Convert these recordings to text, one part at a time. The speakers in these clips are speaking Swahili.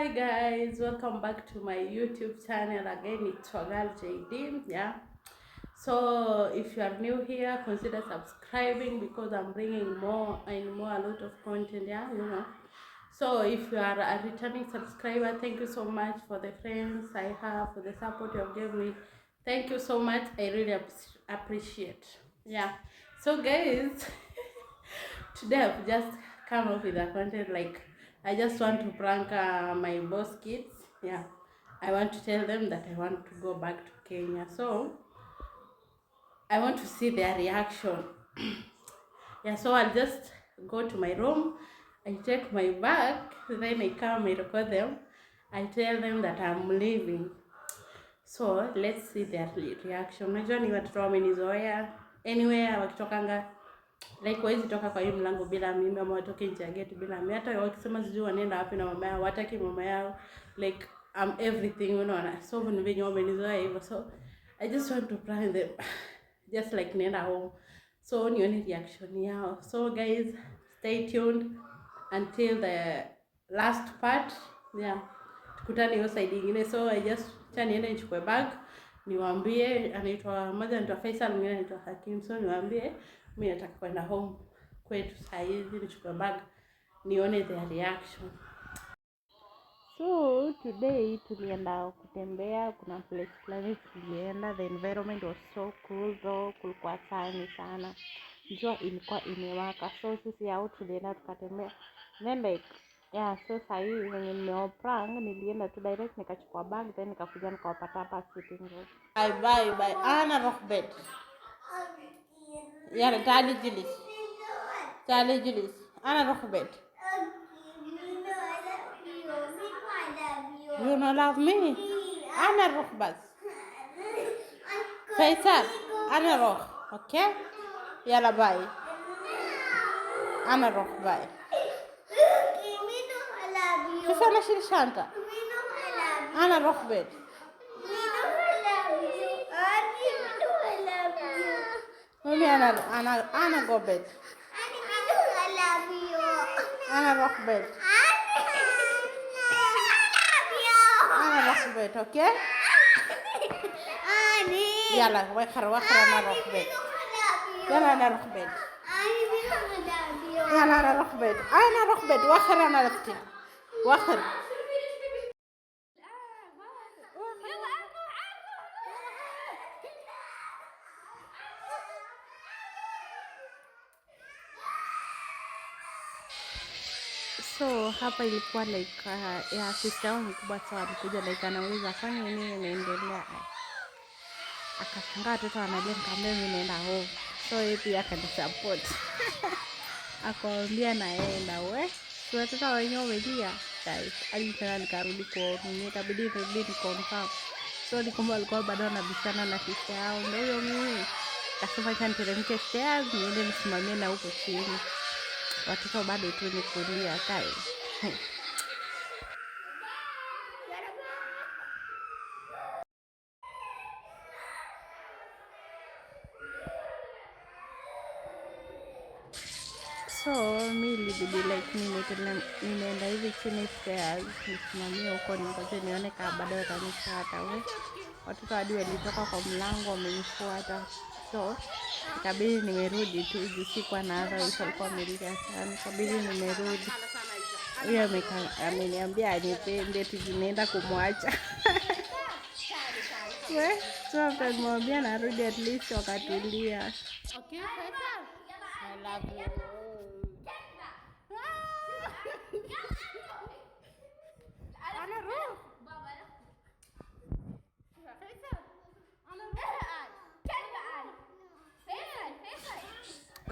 Hi guys, welcome back to my YouTube channel again. It's your girl JD. Yeah, so if you are new here, consider subscribing because I'm bringing more and more, a lot of content. Yeah. So if you are a returning subscriber, thank you so much for the friends I have, for the support you have given me. Thank you so much. I really appreciate. Yeah, so guys, today I've just come up with a content like I just want to prank my boss kids. Yeah, I want to tell them that I want to go back to Kenya, so I want to see their reaction. Yeah, so I'll just go to my room, I take my bag, then I come, I record them, I tell them that I'm leaving. So let's see their reaction. Unajua ni watoto wamenizoea anywhere wakitokanga, like wawezi toka kwa hii mlango bila mimi, ama watoke nje ya gate bila mimi. Hata wakisema sijui wanaenda wapi na mama yao, wataki mama yao, like I'm everything, so ni venye wamenizoea hivyo. So I just want to prank them just like nenda home, so nione reaction yao. So guys, stay tuned until the last part. Yeah, tukutane hiyo side nyingine. So I just niende nichukue bag, niwaambie, anaitwa mmoja anaitwa Faisal, mwingine anaitwa Hakim. So niwaambie mimi nataka kwenda home kwetu saa hizi, nichukue bag nione their reaction. So today tulienda kutembea, kuna place fulani tulienda, the environment was so cool though, kulikuwa sunny sana, jua ilikuwa imewaka. So sisi hao tulienda tukatembea, then like yeah, so saa hii wenye nimewaprank nilienda tu direct nikachukua bag, then nikakuja nikawapata hapa sitting room. Bye ana rohbet yara tali jilis ana rohbet. You don't love me? أنا أروح بس. فيصل أنا أروح، أوكي؟ يلا باي. أنا أروح باي. كيف أنا أشيل الشنطة؟ أنا أروح بيت. مامي أنا جو بيت. أنا أروح بيت. أنا أروح بيت، أوكي؟ يلا وخر أنا أروح بيت. يلا أنا أروح بيت. يلا أنا أروح بيت. أنا أروح بيت وخر أنا رفتي. وخر. So hapa ilikuwa like ya sister wangu mkubwa sana alikuja, like anauliza fanya nini inaendelea. Akashangaa watoto wanalia, nikamwambia mimi naenda home. So yeye pia akanisupport. Akaambia naenda so watoto wenyewe wamelia guys. Alitaka nikarudi kwa mimi, ikabidi nirudi confirm. So nikamwambia alikuwa bado anabishana na sister yao, ndio huyo mimi. Akasema acha niteremke stairs niende nisimamie na huko chini. Watoto bado tu ni kulia kai. So mi ilibidi like nimeenda hivi chini stairs nisimamie huko, ningoje nione kama bado watanifuata. Watoto hadi walitoka kwa mlango wamenifuata, so ikabidi nimerudi tu juu sikuwa na otherwise walikuwa wamelia sana, ikabidi nimerudi. Huyo ameniambia anipende tunaenda kumwacha. So akamwambia narudi, at least wakatulia. Okay, Faisal, I love you.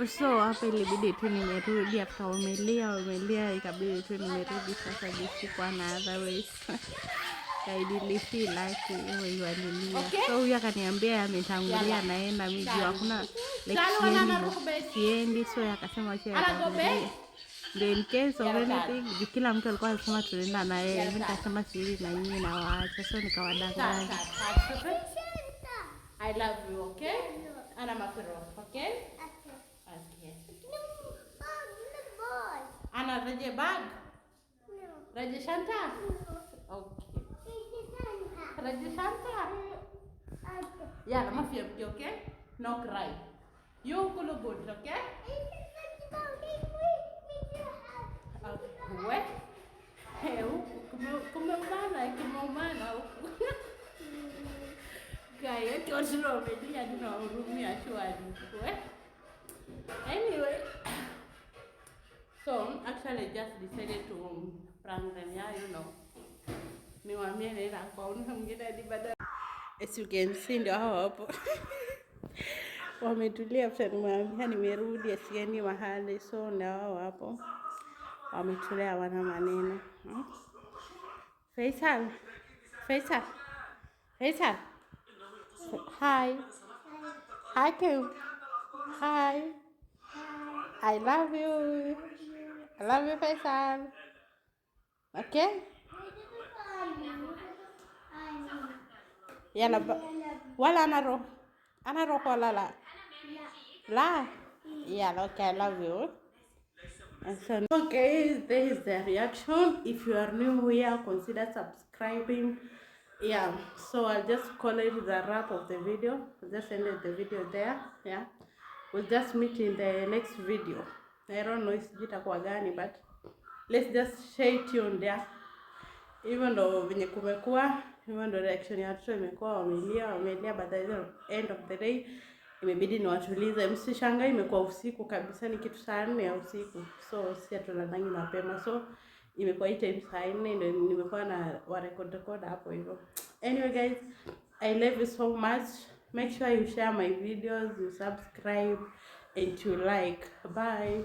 So hapa ilibidi tu nimerudi after umelia, ikabidi tu nimerudi sasa jinsi kwa na otherwise. Kaidili si laki hiyo walilia. So huyu akaniambia ametangulia naenda mimi hakuna like siendi, so akasema acha atangulia. Ndio in case of anything, kila mtu alikuwa anasema tunaenda na yeye, mimi nikasema siri na nyinyi na waacha, so nikawadanganya. I love you, okay? Ana mafiro, okay? Okay. Ana reje bag? Reje shanta? Okay. Ready, Shanta? Yeah, I'm empty, okay? No cry. You look good, okay? Okay. What? Hey, kumemana, kumemana. Kaya kiosiro media tunahurumia shwari. What? Anyway, so actually I just decided to prank them, yeah, you know. Niwaambie naenda kwa mwingine hadi baada. As you can see ndio hao hapo. Wametulia after nimeambia nimerudi asiendi mahali, so ndio hao hapo. Wametulia wana maneno. Faisal. Faisal. Faisal. Hi. Hi Kim. Hi. I love you. I love you Faisal. Okay? Yalla wala ana roho wala la. La. Yeah, okay, I love you. So, okay, this is the reaction. If you are new here, consider subscribing. Yeah, so I'll just call it the wrap of the video. I'll just end the video there. Yeah, we'll just meet in the next video. I don't know if it's gani, but let's just stay tuned there. Even though venye kumekuwa, even though reaction ya watoto imekuwa wamelia, but at the end of the day imebidi niwatulize. Msishangae imekuwa usiku kabisa, ni kitu saa 4 ya usiku, so si hatulandangi mapema, so imekuwa hii time saa 4 ndio nimekuwa na record hapo hivyo. Anyway guys, I love you so much. Make sure you share my videos, you subscribe and you like. Bye.